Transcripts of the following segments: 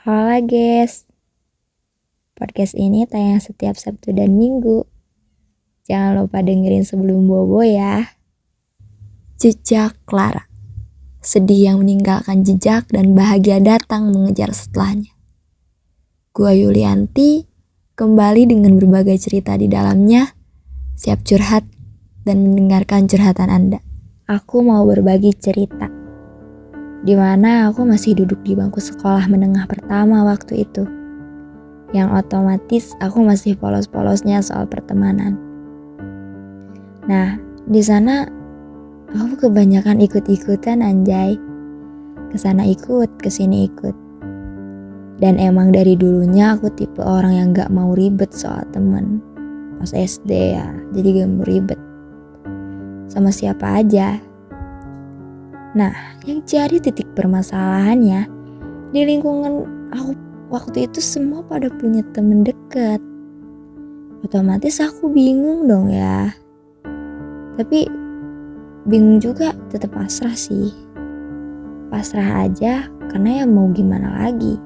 Halo guys, podcast ini tayang setiap Sabtu dan Minggu. Jangan lupa dengerin sebelum bobo ya. Jejak Clara. Sedih yang meninggalkan jejak dan bahagia datang mengejar setelahnya. Gua Yulianti kembali dengan berbagai cerita di dalamnya. Siap curhat dan mendengarkan curhatan Anda. Aku mau berbagi cerita. Di mana aku masih duduk di bangku sekolah menengah pertama waktu itu. Yang otomatis aku masih polos-polosnya soal pertemanan. Nah, di sana aku kebanyakan ikut-ikutan anjay. Kesana ikut, kesini ikut. Dan emang dari dulunya aku tipe orang yang gak mau ribet soal temen. Pas SD ya, jadi gak mau ribet sama siapa aja. Nah, yang jadi titik permasalahannya, di lingkungan aku waktu itu semua pada punya temen deket. Otomatis aku bingung dong ya. Tapi bingung juga tetap pasrah sih. Pasrah aja karena ya mau gimana lagi.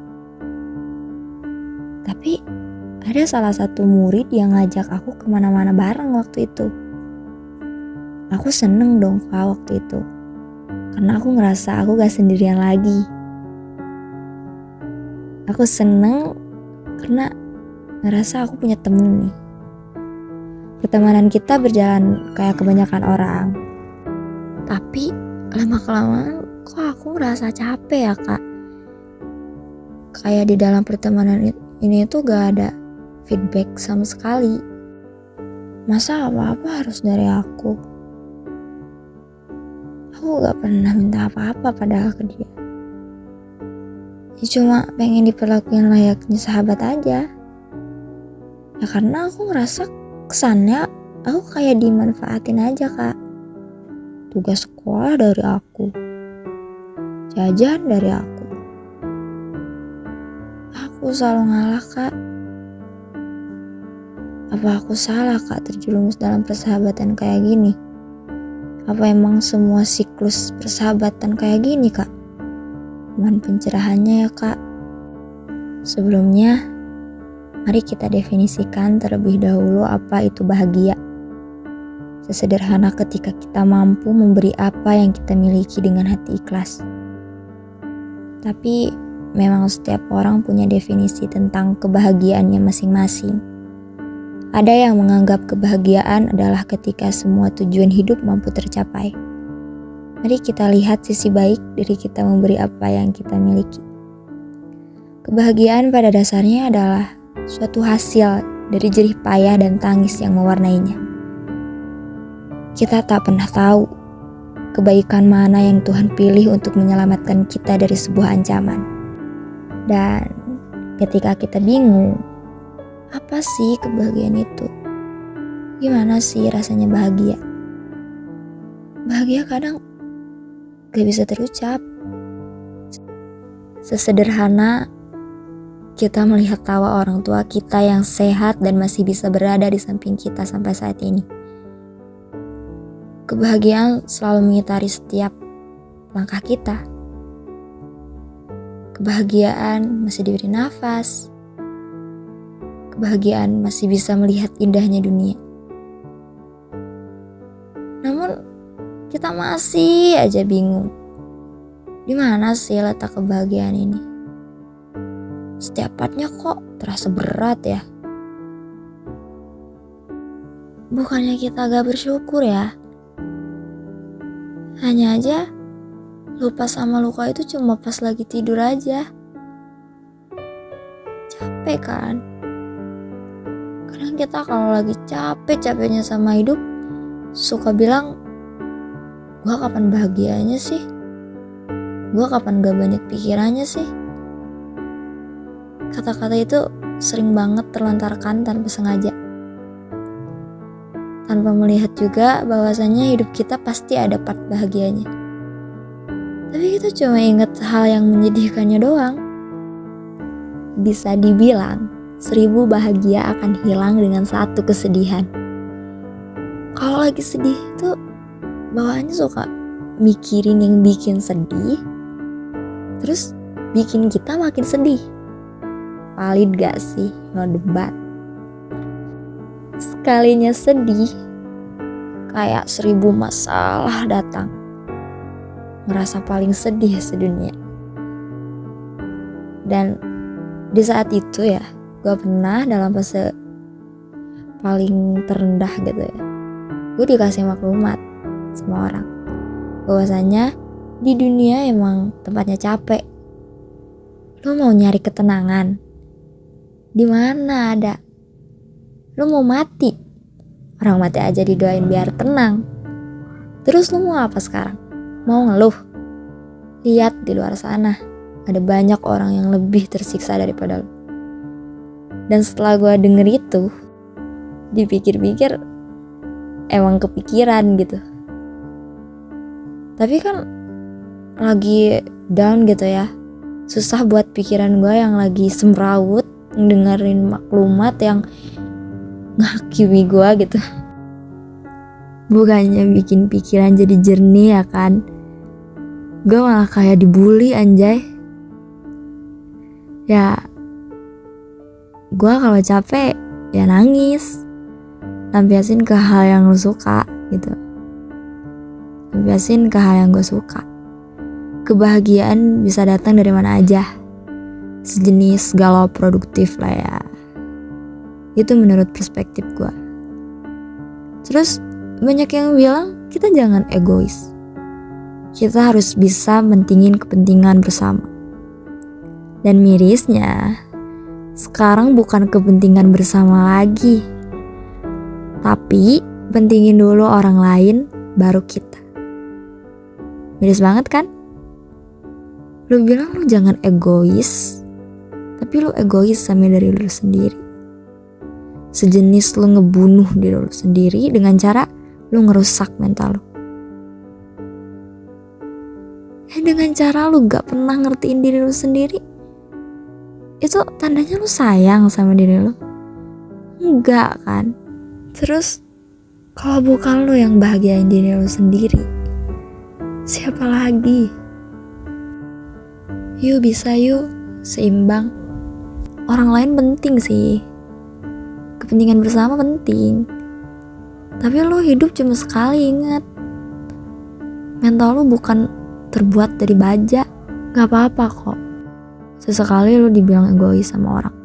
Tapi ada salah satu murid yang ngajak aku kemana-mana bareng waktu itu. Aku seneng dong kak waktu itu. Karena aku ngerasa aku gak sendirian lagi. Aku seneng karena ngerasa aku punya temen nih. Pertemanan kita berjalan kayak kebanyakan orang. Tapi lama-kelamaan kok aku ngerasa capek ya kak. Kayak di dalam pertemanan ini tuh gak ada feedback sama sekali. Masa apa-apa harus dari aku? Aku gak pernah minta apa-apa padahal ke dia. Ya cuma pengen diperlakuin layaknya sahabat aja. Ya karena aku ngerasa kesannya aku kayak dimanfaatin aja kak. Tugas sekolah dari aku. Jajan dari aku. Aku selalu ngalah kak. Apa aku salah kak terjerumus dalam persahabatan kayak gini? Apa emang semua siklus persahabatan kayak gini kak? Mohon pencerahannya ya kak. Sebelumnya, mari kita definisikan terlebih dahulu apa itu bahagia. Sesederhana ketika kita mampu memberi apa yang kita miliki dengan hati ikhlas. Tapi memang setiap orang punya definisi tentang kebahagiaannya masing-masing. Ada yang menganggap kebahagiaan adalah ketika semua tujuan hidup mampu tercapai. Mari kita lihat sisi baik dari kita memberi apa yang kita miliki. Kebahagiaan pada dasarnya adalah suatu hasil dari jerih payah dan tangis yang mewarnainya. Kita tak pernah tahu kebaikan mana yang Tuhan pilih untuk menyelamatkan kita dari sebuah ancaman. Dan ketika kita bingung, apa sih kebahagiaan itu? Gimana sih rasanya bahagia? Bahagia kadang gak bisa terucap. Sesederhana kita melihat tawa orang tua kita yang sehat dan masih bisa berada di samping kita sampai saat ini. Kebahagiaan selalu mengitari setiap langkah kita. Kebahagiaan masih diberi nafas. Kebahagiaan masih bisa melihat indahnya dunia. Namun kita masih aja bingung. Di mana sih letak kebahagiaan ini? Setiap partnya kok terasa berat ya? Bukannya kita gak bersyukur ya? Hanya aja lupa sama luka itu cuma pas lagi tidur aja. Capek kan? Kadang kita kalau lagi capek-capeknya sama hidup, suka bilang, gua kapan bahagianya sih? Gua kapan gak banyak pikirannya sih? Kata-kata itu sering banget terlontarkan tanpa sengaja. Tanpa melihat juga bahwasannya hidup kita pasti ada part bahagianya. Tapi kita cuma ingat hal yang menyedihkannya doang. Bisa dibilang 1000 bahagia akan hilang dengan 1 kesedihan. Kalau lagi sedih tuh bawaannya suka mikirin yang bikin sedih, terus bikin kita makin sedih. Valid gak sih? No debat. Sekalinya sedih, kayak 1000 masalah datang. Ngerasa paling sedih sedunia. Dan di saat itu ya, gue pernah dalam fase paling terendah gitu ya, gue dikasih maklumat sama orang bahwasanya di dunia emang tempatnya capek. Lu mau nyari ketenangan, di mana ada? Lu mau mati, orang mati aja didoain biar tenang. Terus lu mau apa sekarang? Mau ngeluh? Lihat di luar sana, ada banyak orang yang lebih tersiksa daripada lu. Dan setelah gue denger itu, dipikir-pikir emang kepikiran gitu. Tapi kan lagi down gitu ya, susah buat pikiran gue yang lagi semrawut dengerin maklumat yang ngehakimi gue gitu. Bukannya bikin pikiran jadi jernih ya kan, gue malah kayak dibully anjay. Ya gue kalau capek ya nangis, lampiasin ke hal yang lu suka gitu, lampiasin ke hal yang gue suka. Kebahagiaan bisa datang dari mana aja, sejenis galau produktif lah ya. Itu menurut perspektif gue. Terus banyak yang bilang kita jangan egois, kita harus bisa mentingin kepentingan bersama. Dan mirisnya sekarang bukan kepentingan bersama lagi, tapi pentingin dulu orang lain baru kita. Miris banget kan? Lu bilang lu jangan egois, tapi lu egois sama dari lu sendiri. Sejenis lu ngebunuh diri lu sendiri dengan cara lu ngerusak mental lu. Dengan cara lu gak pernah ngertiin diri lu sendiri, itu tandanya lu sayang sama diri lu? Enggak kan? Terus kalau bukan lu yang bahagiain diri lu sendiri, siapa lagi? Yuk bisa yuk seimbang. Orang lain penting sih, kepentingan bersama penting, tapi lu hidup cuma sekali, ingat. Mental lu bukan terbuat dari baja. Gak apa-apa kok sesekali lu dibilang egois sama orang,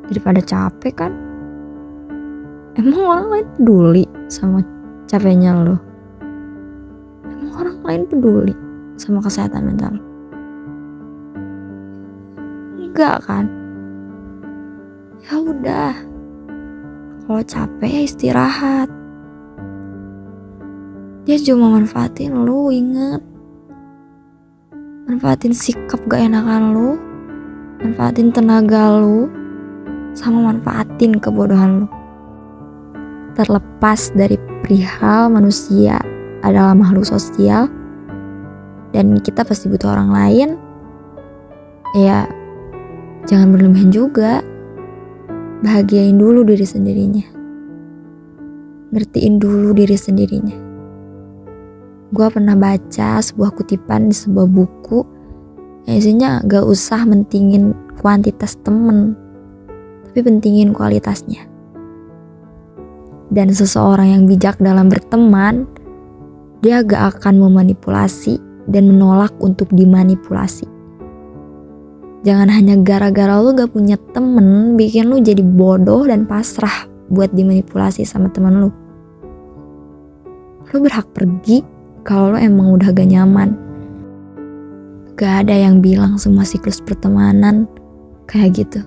daripada capek kan. Emang orang lain peduli sama capeknya lu? Emang orang lain peduli sama kesehatan mental? Enggak kan? Ya udah, kalau capek ya istirahat. Dia cuma manfaatin lu, inget. Manfaatin sikap gak enakan lu, manfaatin tenaga lu, sama manfaatin kebodohan lu. Terlepas dari perihal manusia adalah makhluk sosial dan kita pasti butuh orang lain, ya jangan berlebihan juga. Bahagiain dulu diri sendirinya, ngertiin dulu diri sendirinya. Gue pernah baca sebuah kutipan di sebuah buku yang isinya gak usah mentingin kuantitas temen, tapi pentingin kualitasnya. Dan seseorang yang bijak dalam berteman, dia gak akan memanipulasi dan menolak untuk dimanipulasi. Jangan hanya gara-gara lu gak punya temen bikin lu jadi bodoh dan pasrah buat dimanipulasi sama temen lu. Lu berhak pergi kalau lu emang udah gak nyaman. Gak ada yang bilang semua siklus pertemanan kayak gitu.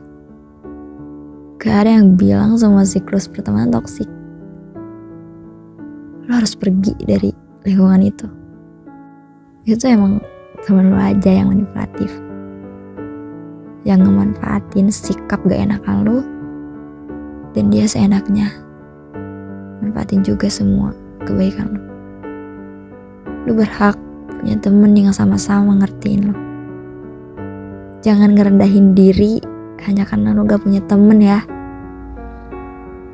Gak ada yang bilang semua siklus pertemanan toksik. Lu harus pergi dari lingkungan itu. Itu emang temen lu aja yang manipulatif, yang ngemanfaatin sikap gak enakan lu, dan dia seenaknya manfaatin juga semua kebaikan lu. Lu berhak punya temen yang sama-sama ngertiin lu. Jangan ngerendahin diri hanya karena lu gak punya temen ya.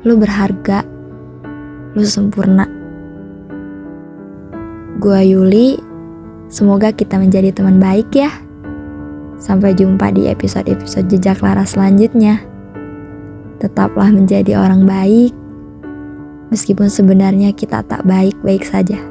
Lu berharga, lu sempurna. Gua Yuli, semoga kita menjadi teman baik ya. Sampai jumpa di episode-episode Jejak Lara selanjutnya. Tetaplah menjadi orang baik, meskipun sebenarnya kita tak baik-baik saja.